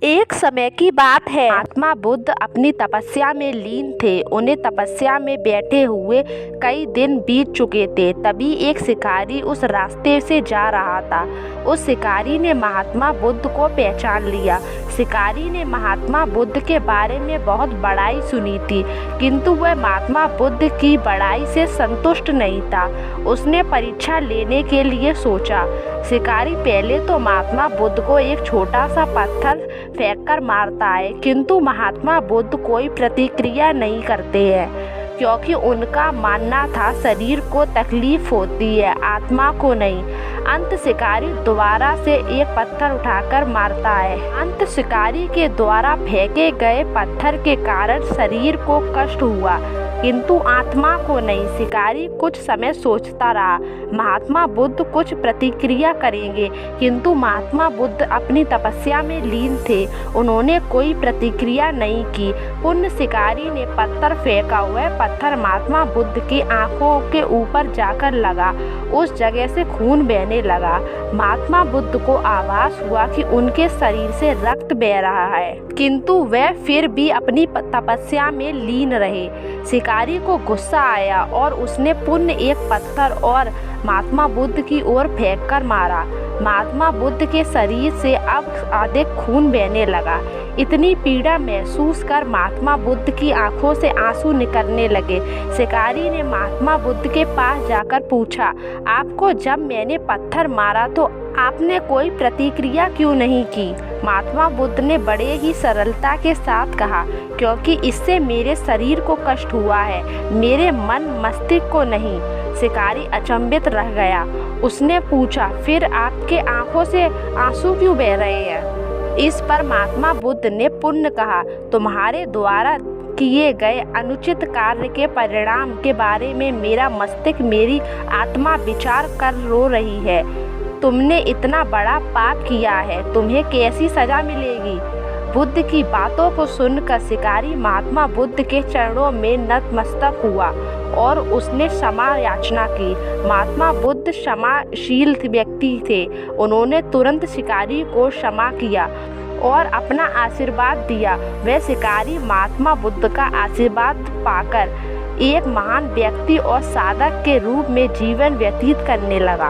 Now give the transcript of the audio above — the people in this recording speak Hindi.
एक समय की बात है, महात्मा बुद्ध अपनी तपस्या में लीन थे। उन्हें तपस्या में बैठे हुए कई दिन बीत चुके थे। तभी एक शिकारी उस रास्ते से जा रहा था। उस शिकारी ने महात्मा बुद्ध को पहचान लिया। शिकारी ने महात्मा बुद्ध के बारे में बहुत बड़ाई सुनी थी, किंतु वह महात्मा बुद्ध की बड़ाई से संतुष्ट नहीं था। उसने परीक्षा लेने के लिए सोचा। शिकारी पहले तो महात्मा बुद्ध को एक छोटा सा पत्थर फेंककर मारता है, किंतु महात्मा बुद्ध कोई प्रतिक्रिया नहीं करते हैं, क्योंकि उनका मानना था शरीर को तकलीफ होती है, आत्मा को नहीं। अंत शिकारी दोबारा से एक पत्थर उठाकर मारता है। अंत शिकारी के द्वारा फेंके गए पत्थर के कारण शरीर को कष्ट हुआ, किंतु आत्मा को नहीं। शिकारी कुछ समय सोचता रहा, महात्मा बुद्ध कुछ प्रतिक्रिया करेंगे, किंतु महात्मा बुद्ध अपनी तपस्या में लीन थे। उन्होंने कोई प्रतिक्रिया नहीं की। पुनः शिकारी ने पत्थर फेंका। वह पत्थर महात्मा बुद्ध की आंखों के ऊपर जाकर लगा। उस जगह से खून बहने लगा। महात्मा बुद्ध को आभास हुआ कि उनके शरीर से रक्त बह रहा है, किंतु वह फिर भी अपनी तपस्या में लीन रहे। शिकारी को गुस्सा आया और उसने पुनः एक पत्थर और महात्मा बुद्ध की ओर फेंककर मारा। महात्मा बुद्ध के शरीर से अब अधिक खून बहने लगा। इतनी पीड़ा महसूस कर महात्मा बुद्ध की आंखों से आंसू निकलने लगे। शिकारी ने महात्मा बुद्ध के पास जाकर पूछा, आपको जब मैंने पत्थर मारा तो आपने कोई प्रतिक्रिया क्यों नहीं की? महात्मा बुद्ध ने बड़े ही सरलता के साथ कहा, क्योंकि इससे मेरे शरीर को कष्ट हुआ है, मेरे मन मस्तिष्क को नहीं। शिकारी अचंभित रह गया। उसने पूछा, फिर आपके आंखों से आंसू क्यों बह रहे हैं? इस पर महात्मा बुद्ध ने पुनः कहा, तुम्हारे द्वारा किए गए अनुचित कार्य के परिणाम के बारे में मेरा मस्तिष्क, मेरी आत्मा विचार कर रो रही है। तुमने इतना बड़ा पाप किया है, तुम्हें कैसी सजा मिलेगी? बुद्ध की बातों को सुनकर शिकारी महात्मा बुद्ध के चरणों में नतमस्तक हुआ और उसने क्षमा याचना की। महात्मा बुद्ध क्षमाशील व्यक्ति थे। उन्होंने तुरंत शिकारी को क्षमा किया और अपना आशीर्वाद दिया। वह शिकारी महात्मा बुद्ध का आशीर्वाद पाकर एक महान व्यक्ति और साधक के रूप में जीवन व्यतीत करने लगा।